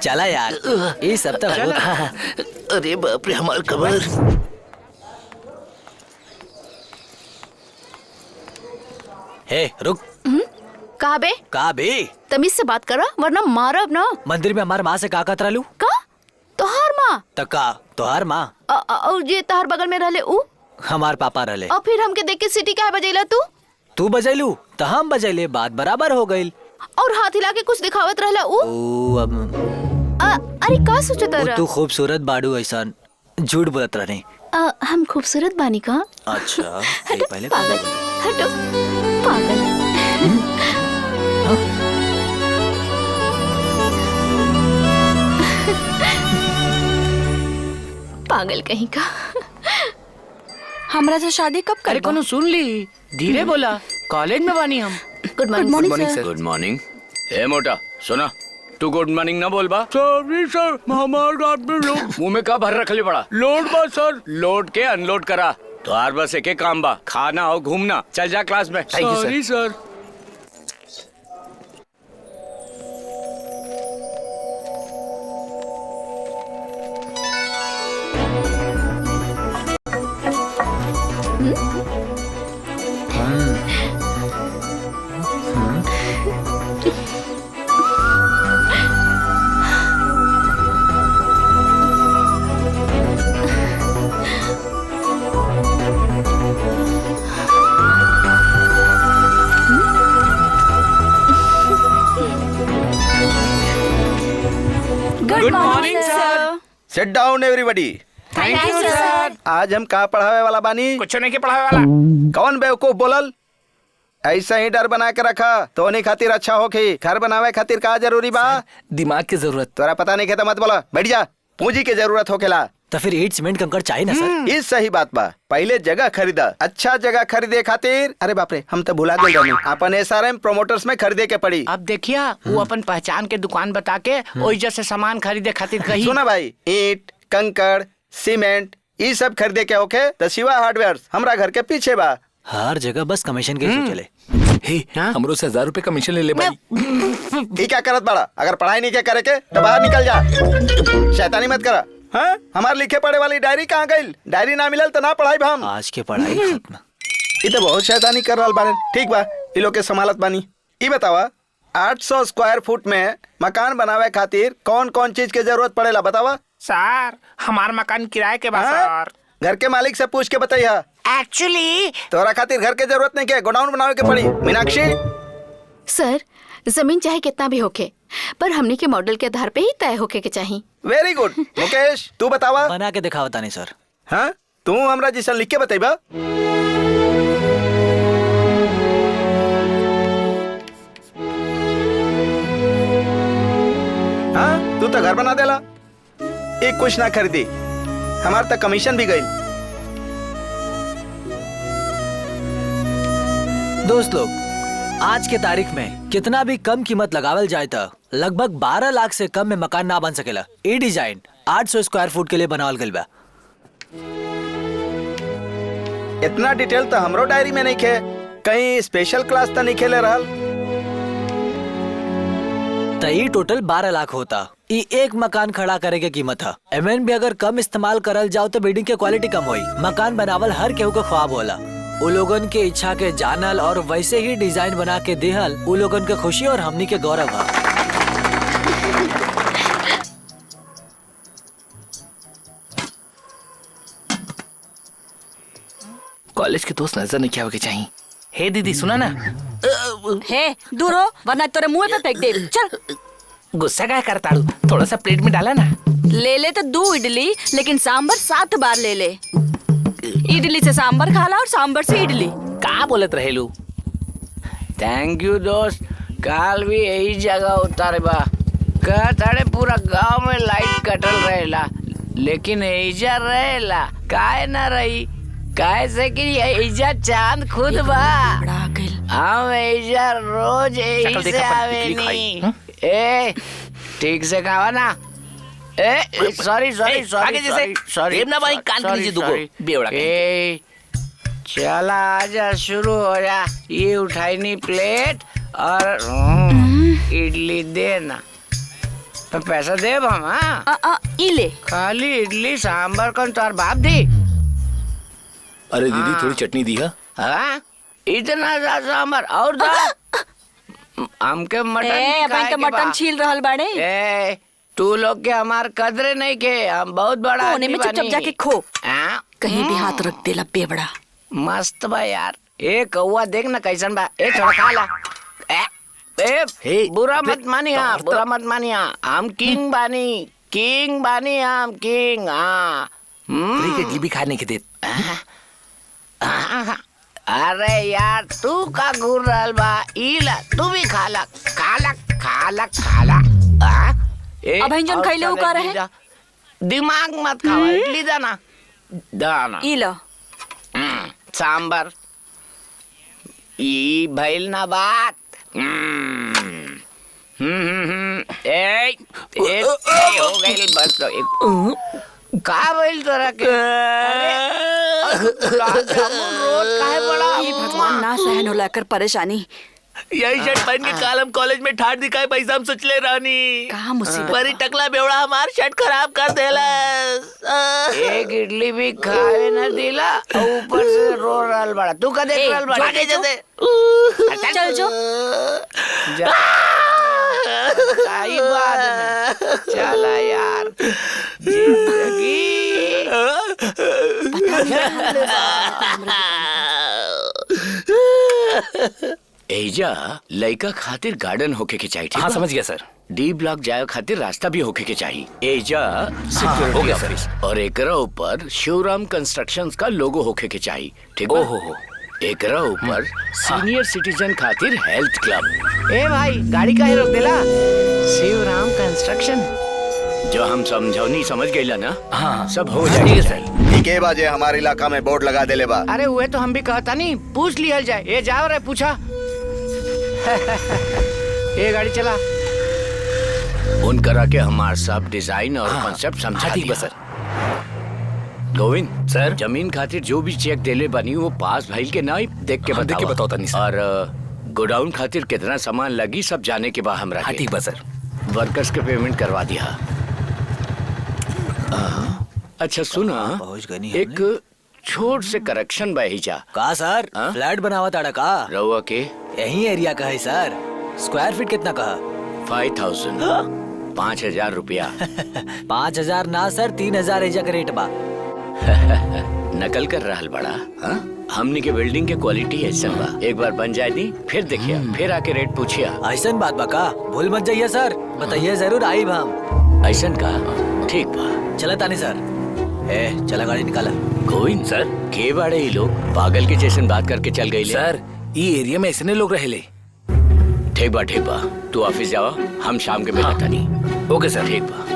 चला यार, ये सब तो अरे बाप रे, हमार कमर। हे रुक। कहा बे? कहा बे? तमीज से बात करा वरना मारब ना। मंदिर में हमार माँ से का कतरा लू? का? तोहार माँ? तका तोहार माँ? और ये तोहार बगल में रहले ऊ? हमार पापा रहले। और फिर हमके देख के सीटी काहे बजैला तू? तू बजैलू तो हम बजैले, बात बराबर हो गई। और हाथ हिला के कुछ दिखावत रहला ऊ? अरे का सोचत रहा? तू खूबसूरत बाड़ू, ऐसा झूठ बोलत रहने। हम खूबसूरत बानी का? अच्छा पहले पागल, हटो पागल। पागल कहीं का। हमरा से शादी कब कर? अरे कोनो सुन ली, धीरे बोला, कॉलेज में बानी हम। Good morning sir. Good morning. ए मोटा सुना, तू गुड मॉर्निंग ना बोल बा। सॉरी सर, हमारे रात में लोड। मुंह में का भर रख ली पड़ा? लोड बा सर। लोड के अनलोड करा तो हर बस एक काम बा, खाना और घूमना। चल जा क्लास में। Sorry sir. Good morning sir. Sit down everybody. Thank you sir. आज हम का पढ़ावे वाला बानी? कुछ नहीं के पढ़ावे वाला। कौन बेवकूफ बोलल? ऐसा ही डर बना के रखा तो नहीं खातिर अच्छा होखी। घर बनावे खातिर का जरूरी बा? दिमाग की जरूरत। तोरा पता नहीं कहता मत बोला, बैठ जा। पूंजी की जरूरत होखेला। तो फिर ईट सीमेंट कंकड़ चाहिए ना सर। इस सही बात बा। पहले जगह खरीदा, अच्छा जगह खरीदे खातिर। अरे बाप रे, हम तो भुला गए जानी। अपन एसआरएम प्रोमोटर्स में खरीदे के पड़ी। अब देखिया, वो अपन पहचान के दुकान बता के ओइजा से सामान खरीदे खातिर कही। सुना भाई, ईंट कंकड़ सीमेंट ये सब खरीदे के होखे तो शिवा हार्डवेयर हमरा घर के पीछे बा। हर जगह बस कमीशन के ही चले। हमरो से 1000 रुपए कमीशन ले ले भाई। ये क्या करत बड़ा? अगर पढ़ाई नहीं के करे के तो बाहर निकल जा। शैतानी मत करा। हाँ, हमारे लिखे पढ़े वाली डायरी कहाँ गई? डायरी ना मिलल तो ना पढ़ाई हम। आज के पढ़ाई खत्म। ये तो बहुत शैतानी कर रहा बारे। ठीक बा, ये लोग के संभालत बानी। ये बतावा, 800 स्क्वायर फुट में मकान बनावे खातिर कौन कौन चीज के जरूरत पड़ेला बतावा? सर, हमार मकान किराए के बा सर। घर के मालिक से पूछ के बताइए। एक्चुअली तोरा खातिर घर के जरूरत नहीं के, गोडाउन बनावे के पड़ी। मीनाक्षी सर, जमीन चाहे कितना भी होके, पर हमने के मॉडल के आधार पे ही तय होके के चाहिए। Very good. मुकेश तू बतावा। बना के दिखा बता नहीं सर। हाँ, तू हमरा जिसन लिख के बताइबा। हाँ, तू तो घर बना देला। एक कुछ ना खरीदी, हमार तक कमीशन भी गई। दोस्त लोग, आज के तारीख में कितना भी कम कीमत लगावल जाए तो लगभग 12 लाख से कम में मकान ना बन सकेला। ये डिजाइन 800 स्क्वायर फुट के लिए बनावल गइल बा। इतना डिटेल तो हमरो डायरी में नहीं खे। कहीं स्पेशल क्लास तो नहीं खेले रहल? तो ये टोटल 12 लाख होता। ये एक मकान खड़ा करे के कीमत है। एमएन भी अगर कम इस्तेमाल करल जाओ तो बिल्डिंग के क्वालिटी कम होई। मकान बनावल हर केहू का ख्वाब होला। उ लोगन के इच्छा के जानल और वैसे ही डिजाइन बना के देहल उ लोगन के खुशी और हमनी के गौरव है। कॉलेज के दोस्त नजर नहीं क्या होके चाहिए। हे दीदी सुना ना। हे दूर हो वरना तोरे मुंह पे फेंक दे। चल। गुस्सा क्या करता हूँ? थोड़ा सा प्लेट में डाला ना। ले ले तो 2 इडली, लेकिन सांबर 7 बार ले ले। इडली से सांबर खाला और सांबर से इडली। का बोलत रहेलू? थैंक यू दोस्त। काल भी यही जगह उतारे बा। कहताड़े पूरा गांव में लाइट कटल रहेला, लेकिन एजा रहेला काहे ना रही? काहे से कि एजा चांद खुद बा। हम एजा रोज यही से आवेनी। ए ठीक से खावा ना। ए सॉरी सॉरी सॉरी सॉरी ना भाई, कान के नीचे दुखो बेवड़ा। ए चला आजा, शुरू हो जा। ये उठाई नहीं प्लेट और इडली देना। तो पैसा दे हम। हाँ ई ले। खाली इडली सांबर कौन तार बाप दी? अरे दीदी थोड़ी चटनी दी है। हाँ इतना सा सांबर और दा। हमके मटन ए खाए अपन तो के मटन बा। छील रहल बाड़े। ए तू लोग के हमार कदरे नहीं के, हम बहुत बड़ा कोने में आदमी चुपचाप बानी। जाके खो। हाँ? कहीं भी हाथ रख देला बेवड़ा। मस्त बा यार। ए कौवा देख ना कैसन बा। ए थोड़ा खा ला। ए बुरा मत मानी। हाँ बुरा मत मानी। हाँ हम किंग बानी हम किंग। हाँ फ्री के इडली भी खाने के दे। अरे यार तू का घूर रहल बा। इला तू भी खाला। अब हिंजन खइले उ का रहे? दिमाग मत खावा। इडली दाना दाना ई लो। सांबर ई भइल ना बात। ए हो गइल बस। का भइल तोरा के? रोज काहे बड़ा? ई भगवान ना सहन होला कर परेशानी। यही शर्ट पहन के काल हम कॉलेज में ठाट दिखाए पैसा हम सोच ले रानी। कहाँ मुसीबत परी टकला बेवड़ा हमार शर्ट खराब कर देला। एक इडली भी खाए न दिला ऊपर से रो रहल बड़ा। तू का देख रहल बड़ा? आगे जैसे चल जो। आई बाद में चला यार जिंदगी। एजा लइका खातिर गार्डन होके के चाहिए। ठीक हाँ बा? समझ गया सर। डी ब्लॉक जाए खातिर रास्ता भी होके के चाहिए। एजा हो सिक्योरिटी गया ऑफिस और एकरा ऊपर शिवराम कंस्ट्रक्शंस का लोगो होके के चाहिए। ठीक बा? ओहो। एकरा ऊपर सीनियर सिटीजन खातिर हेल्थ क्लब। ए भाई गाड़ी काहे रोक देला? शिवराम कंस्ट्रक्शन जो हम समझौनी समझ गईला ना। हाँ सब हो ठीक जाएगा है सर। ई के बाजे हमारे इलाका में बोर्ड लगा देले बा। अरे हुए तो हम भी कहता नहीं, पूछ लिया जाए। ये जाओ रे पूछा। ये गाड़ी चला। उन करा के हमार सब डिजाइन और कॉन्सेप्ट समझा ठीक दिया। बा सर। गोविंद सर। जमीन खातिर जो भी चेक देले बनी वो पास भाई के ना देख के हाँ, देख के बताओ। बताओ तनी सर। और गोडाउन खातिर कितना सामान लगी सब जाने के बाद हमरा हाँ के। ठीक बा सर। वर्कर्स के पेमेंट करवा दिया। अच्छा सुना, पहुंच गए नहीं एक छोट से करेक्शन बा जा। का सर? हाँ? फ्लैट बनावा ताड़ा का? रहुआ के यही एरिया का है सर। स्क्वायर फीट कितना कहा? 5000 5000 रुपया। 5000 ना सर, 3000 एजा का रेट बा। नकल कर रहा बड़ा। हाँ? हमनी के बिल्डिंग के क्वालिटी ऐसा बा। एक बार बन जाए दी फिर देखिए, फिर आके रेट पूछिया। ऐसा बात बा का? भूल मत जाइए सर, बताइए जरूर आई हम। ऐसा का? ठीक बा। चला तानी सर। ए चला गाड़ी निकाला। गोविंद सर के बाड़े ये लोग पागल के जैसे बात करके चल गई। सर ये एरिया में ऐसे लोग रहेले। ठीक बा तू ऑफिस जावा, हम शाम के मिलता नहीं। ओके सर। ठीक बा।